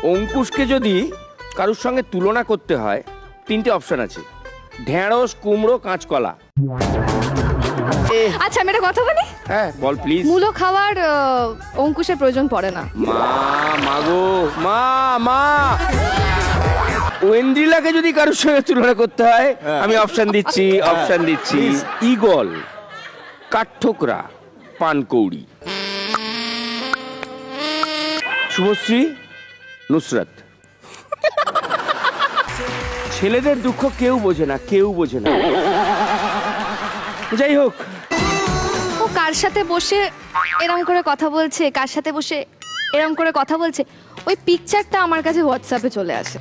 অঙ্কুশকে যদি কারোর সঙ্গে তুলনা করতে হয়, তিনটে অপশন আছে: ঢেঁড়স, কুমড়ো, কাঁচকলা। আচ্ছা আমি একটা কথা বলি, হ্যাঁ বল প্লিজ। মূলো খাওয়ার অঙ্কুশের প্রয়োজন পড়ে না। মাগো মা ওয়েন্দ্রিলাকে যদি কারোর সঙ্গে তুলনা করতে হয়, আমি অপশন দিচ্ছি: ঈগল, কাঠঠোকরা, পানকৌড়ি। শুভশ্রী, নুসরাত। ছেলেদের দুঃখ কেউ বোঝে না। যাই হোক, ও কার সাথে বসে এরম করে কথা বলছে, কার সাথে বসে এরম করে কথা বলছে, ওই পিকচারটা আমার কাছে হোয়াটসঅ্যাপে চলে আসে।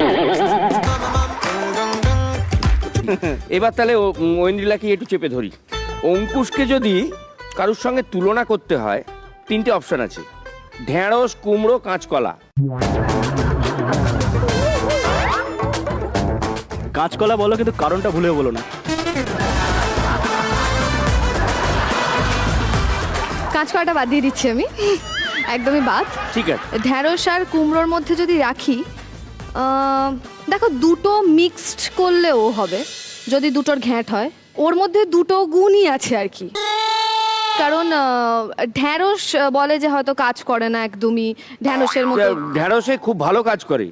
এবার তাহলে ওয়েন্দ্রিলাকে একটু চেপে ধরি। অঙ্কুশকে যদি কারোর সঙ্গে তুলনা করতে হয়, তিনটে অপশন আছে: ঢেঁড়স, কুমড়ো, কাঁচকলা। কাঁচকলা বলো, কিন্তু কারণটা ভুলে বলো না। কাঁচকলাটা বাদ দিয়ে দিচ্ছি আমি, একদমই বাদ। ঠিক আছে। ঢ্যাঁড়স আর কুমড়োর মধ্যে যদি রাখি, দেখো দুটো মিক্সড করলেও হবে যদি দুটোর ঘ্যাঁট হয়। ওর মধ্যে দুটো গুণই আছে আর কি। কারণ ঢ্যাঁড়স বলে যে হয়তো কাজ করে না একদমই, ঢ্যাঁড়সের মতো। ঢ্যাঁড়সে খুব ভালো কাজ করে,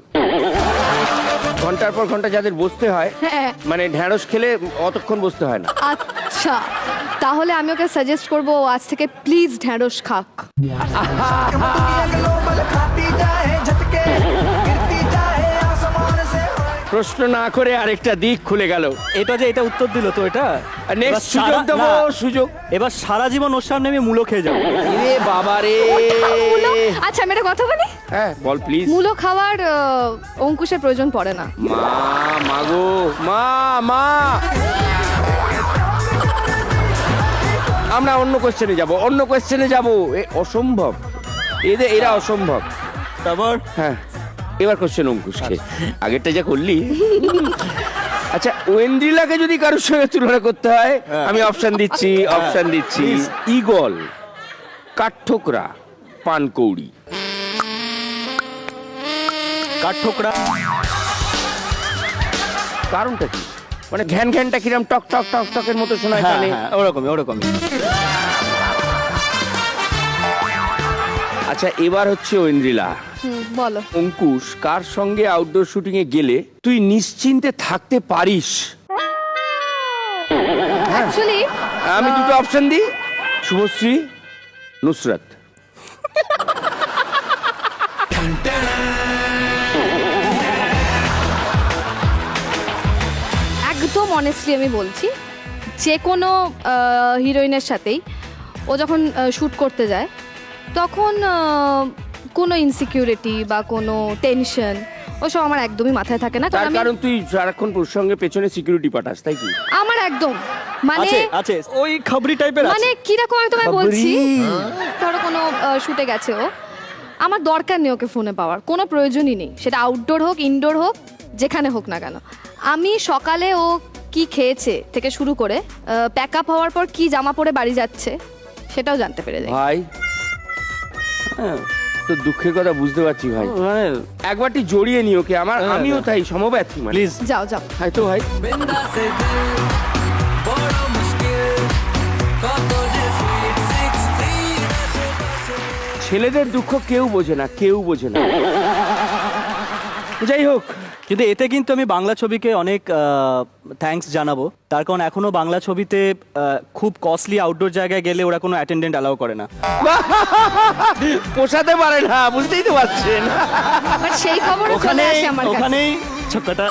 ঘন্টার পর ঘন্টা যাদের বসতে হয়, হ্যাঁ। মানে ঢ্যাঁড়স খেলে অতক্ষণ বসতে হয় না। আচ্ছা, তাহলে আমি ওকে সাজেস্ট করবো আজ থেকে প্লিজ ঢ্যাঁড়স খাক। প্রশ্ন না করে আরেকটা দিক খুলে গেল। এটা উত্তর দিল তো, এটা নেক্সট সুযোগ দেবো, সুযোগ। এবার সারা জীবন ওর সামনে আমি মূলো খেয়ে যাবো। এ বাবা রে। আচ্ছা আমি একটা কথা বলি, হ্যাঁ বল প্লিজ। মূলো খাওয়ার অঙ্কুশের প্রয়োজন পড়ে না। মাগো মা আমরা অন্য কোশ্চেনে যাব। অসম্ভব, এরা অসম্ভব। তারপর হ্যাঁ, এবার কোশ্চেন অঙ্কুশকে। আগেরটা যা করলি। আচ্ছা, ওয়েন্দ্রিলাকে যদি কারোর সঙ্গে তুলনা করতে হয়, আমি অপশন দিচ্ছি: ঈগল, কাঠঠোকরা, পানকৌড়ি। কাঠঠোকরা। কারণটা কি? মানে ঘ্যানটা কিরম টক টকের মতো শোনায় কানে। ওরকমই। আচ্ছা, এবার হচ্ছে ওয়েন্দ্রিলা। বলো। অঙ্কুশ কার সঙ্গে আউটডোর শুটিং এ গেলে তুই নিশ্চিন্তে থাকতে পারিস? অ্যাকচুয়ালি আমি দুটো অপশন দিই: শুভশ্রী, নুসরাত। একদম অনেস্টলি আমি বলছি, যে কোনো হিরোইনের সাথেই ও যখন শ্যুট করতে যায়, তখন কোনো ইনসিকিউরিটি বা কোনো টেনশন ওসব আমার একদমই মাথায় থাকে না। তার কারণ তুই সারাক্ষণ প্রসঙ্গে পেছনে সিকিউরিটি পাঠাস, তাই কি? আমার একদম মানে আছে ওই খাবরি টাইপের আছে। মানে কিরকম আমি তোমায় বলছি, ধরো কোনো শুটে গেছে ও, আমার দরকার নেই ওকে ফোনে পাওয়ার, কোনো প্রয়োজনই নেই। সেটা আউটডোর হোক, ইনডোর হোক, যেখানে হোক না কেন। আমি সকালে ও কি খেয়েছে থেকে শুরু করে প্যাক আপ হওয়ার পর কি জামা পরে বাড়ি যাচ্ছে সেটাও জানতে পেরে যাই। ভাই, তো দুঃখের কথা বুঝতে পারছি ভাই। মানে একবারটি জড়িয়ে নি ওকে। আমিও তাই সমব্যথী। প্লিজ যাও হাই তো ভাই। ছেলেদের দুঃখ কেউ বোঝে না। যাই হোক, কিন্তু এতে কিন্তু আমি বাংলা ছবিকে অনেক থ্যাঙ্কস জানাবো। তার কারণ এখনো বাংলা ছবিতে খুব কস্টলি আউটডোর জায়গায় গেলে ওরা কোনো অ্যাটেন্ডেন্ট অ্যালাউ করে না, পোষাতে পারে না, বুঝতেই তো পারছেন। বাট সেই খবর চলে আসে আমার কাছে। ওখানেই ছক্কাটা।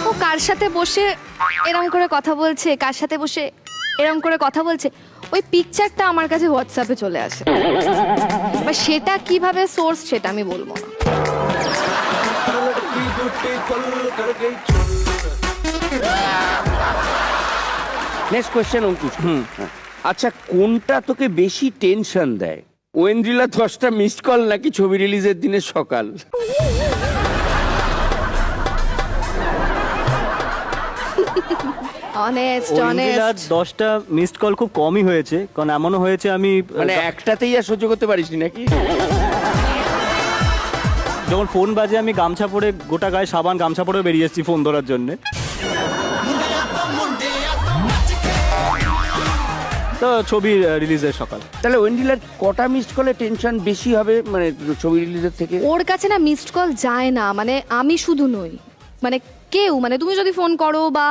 ও কার সাথে বসে এরম করে কথা বলছে, কার সাথে বসে এরম করে কথা বলছে, ওই পিকচারটা আমার কাছে হোয়াটসঅ্যাপে চলে আসে। বা সেটা কিভাবে সোর্স সেটা আমি বলবো না। Next question Ankush. আচ্ছা, কোনটা তোকে বেশি টেনশন দেয়? ওয়েন্দ্রিলা 10টা মিসড কল নাকি ছবি রিলিজের দিনের সকাল? অনেস্ট ঐন্দ্রিলার 10টা মিসড কল খুব কমই হয়েছে, কারণ এমনও হয়েছে আমি মানে একটাতেই আর সহ্য করতে পারিস নাকি? যখন ফোন বাজে আমি গামছা পরে, গোটা গায়ে সাবান গামছা পরে বেরিয়ে এসেছি ফোন ধরার জন্য। তো ছবি রিলিজের সকাল। তাহলে ওয়েন্ডিলার কটা মিসড কলে টেনশন বেশি হবে মানে ছবি রিলিজের থেকে? ওর কাছে না মিসড কল যায় না, মানে আমি শুধু নই, মানে কেউ, মানে তুমি যদি ফোন করো বা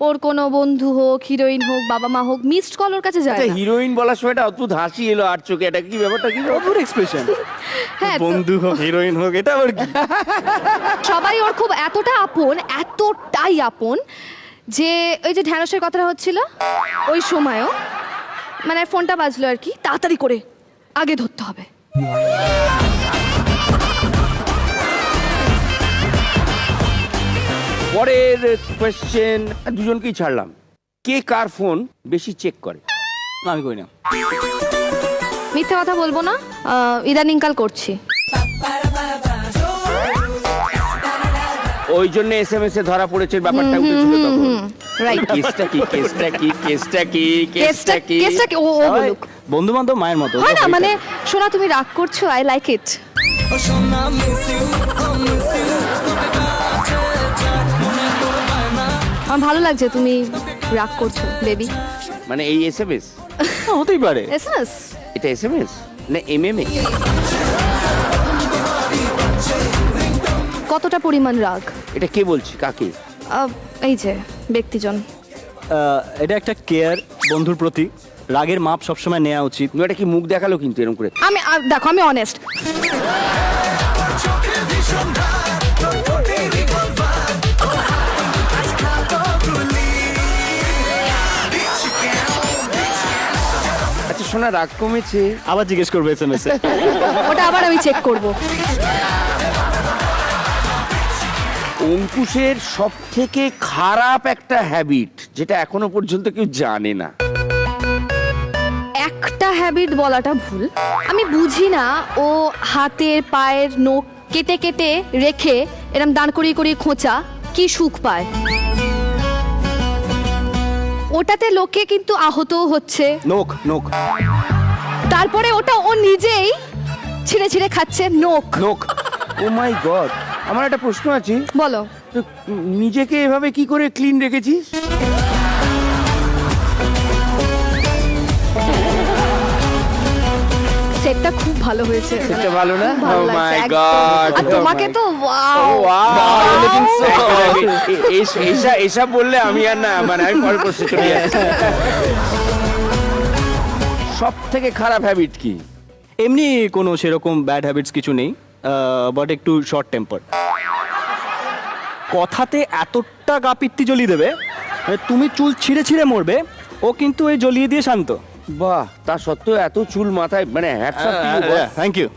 ওর কোনো বন্ধু হোক, হিরোইন হোক, বাবা মা হোক, মিসড কল ওর কাছে যায় আচ্ছা, না। হিরোইন বলার সময় একটা অদ্ভুত হাসি এলো আর চোখে, এটা কি ব্যাপারটা কি? অদ্ভুত এক্সপ্রেশন। হ্যাঁ, তো বন্ধু হোক হিরোইন হোক, এটা আবার কি? সবাই ওর খুব এতটাই আপন যে ওই যে ঢ্যাঁড়সের কথাটা হচ্ছিল ওই সময়ও, মানে ফোনটা বাজলো আর কি, তাড়াতাড়ি করে আগে ধরতে হবে। পরের কোয়েশ্চেন, দুজনকেই ছাড়লাম, কে কার ফোন বেশি চেক করে? আমি করি না। মিথ্যে কথা বলবো না, ইদানিংকাল করছি। ওই জন্য এসএমএস এ ধরা পড়েছে ব্যাপারটা উঠেছিল তখন। রাইট। কেসটা কি? ও বলুক। বন্ধু বান্ধব মায়ের মতো। হয় না, মানে শোনা তুমি রাগ করছো, আই লাইক ইট। আমার ভালো লাগছে তুমি রাগ করছো বেবি। মানে এই এসএমএস হতেই পারে। এসএমএস এটা এসএমএস না এমএমএ? কতটা পরিমাণ রাগ? এটা কে বলছি, কাকে? এই যে ব্যক্তিজন। এটা একটা কেয়ার বন্ধুর প্রতি, রাগের মাপ সবসময় নেওয়া উচিত। তুমি এটা কি মুখ দেখালো কিন্তু এরকম করে? আমি দেখো, আমি অনেস্ট। আচ্ছা শোনা, রাগ কমেছে? আবার জিজ্ঞেস করবো এসএমএস এ। ওটা আবার আমি চেক করব। অঙ্কুশের সব থেকে খারাপ একটা হ্যাবিট যেটা এখনো পর্যন্ত কেউ জানে না। একটা হ্যাবিট বলাটা ভুল, আমি বুঝি না ও হাতের পায়ের নখ কেটে কেটে রেখে এরম দাঁড় করিয়ে করিয়ে খোঁচা কি সুখ পায়। ওটাতে লোকে কিন্তু আহতও হচ্ছে, নোক নোক তারপরে ওটা ও নিজেই ছিঁড়ে ছিঁড়ে খাচ্ছে নখ। নোক। ও মাই গড, আমার একটা প্রশ্ন আছে। বলো। তো নিজেকে এভাবে কি করে ক্লিন রেখেছিস? সেটটা খুব ভালো হয়েছে। সেটটা ভালো না? খুব ভালো Oh লাগছে, my একদম। God, আর oh তোমাকে my তো ওয়াও। এসব বললে আমি আর না, মানে আমি পরের প্রশ্ন চলে যাচ্ছি। সব থেকে খারাপ হ্যাবিট কি? এমনি কোনো সেরকম ব্যাড হ্যাবিটস কিছু নেই, বাট একটু শর্ট টেম্পার। কথাতে এতটা গাপিত্তি জ্বলিয়ে দেবে, মানে তুমি চুল ছিঁড়ে ছিঁড়ে মরবে, ও কিন্তু এই জ্বলিয়ে দিয়ে শান্ত। বাহ, তা সত্ত্বেও এত চুল মাথায়, মানে hats off to you. Thank you.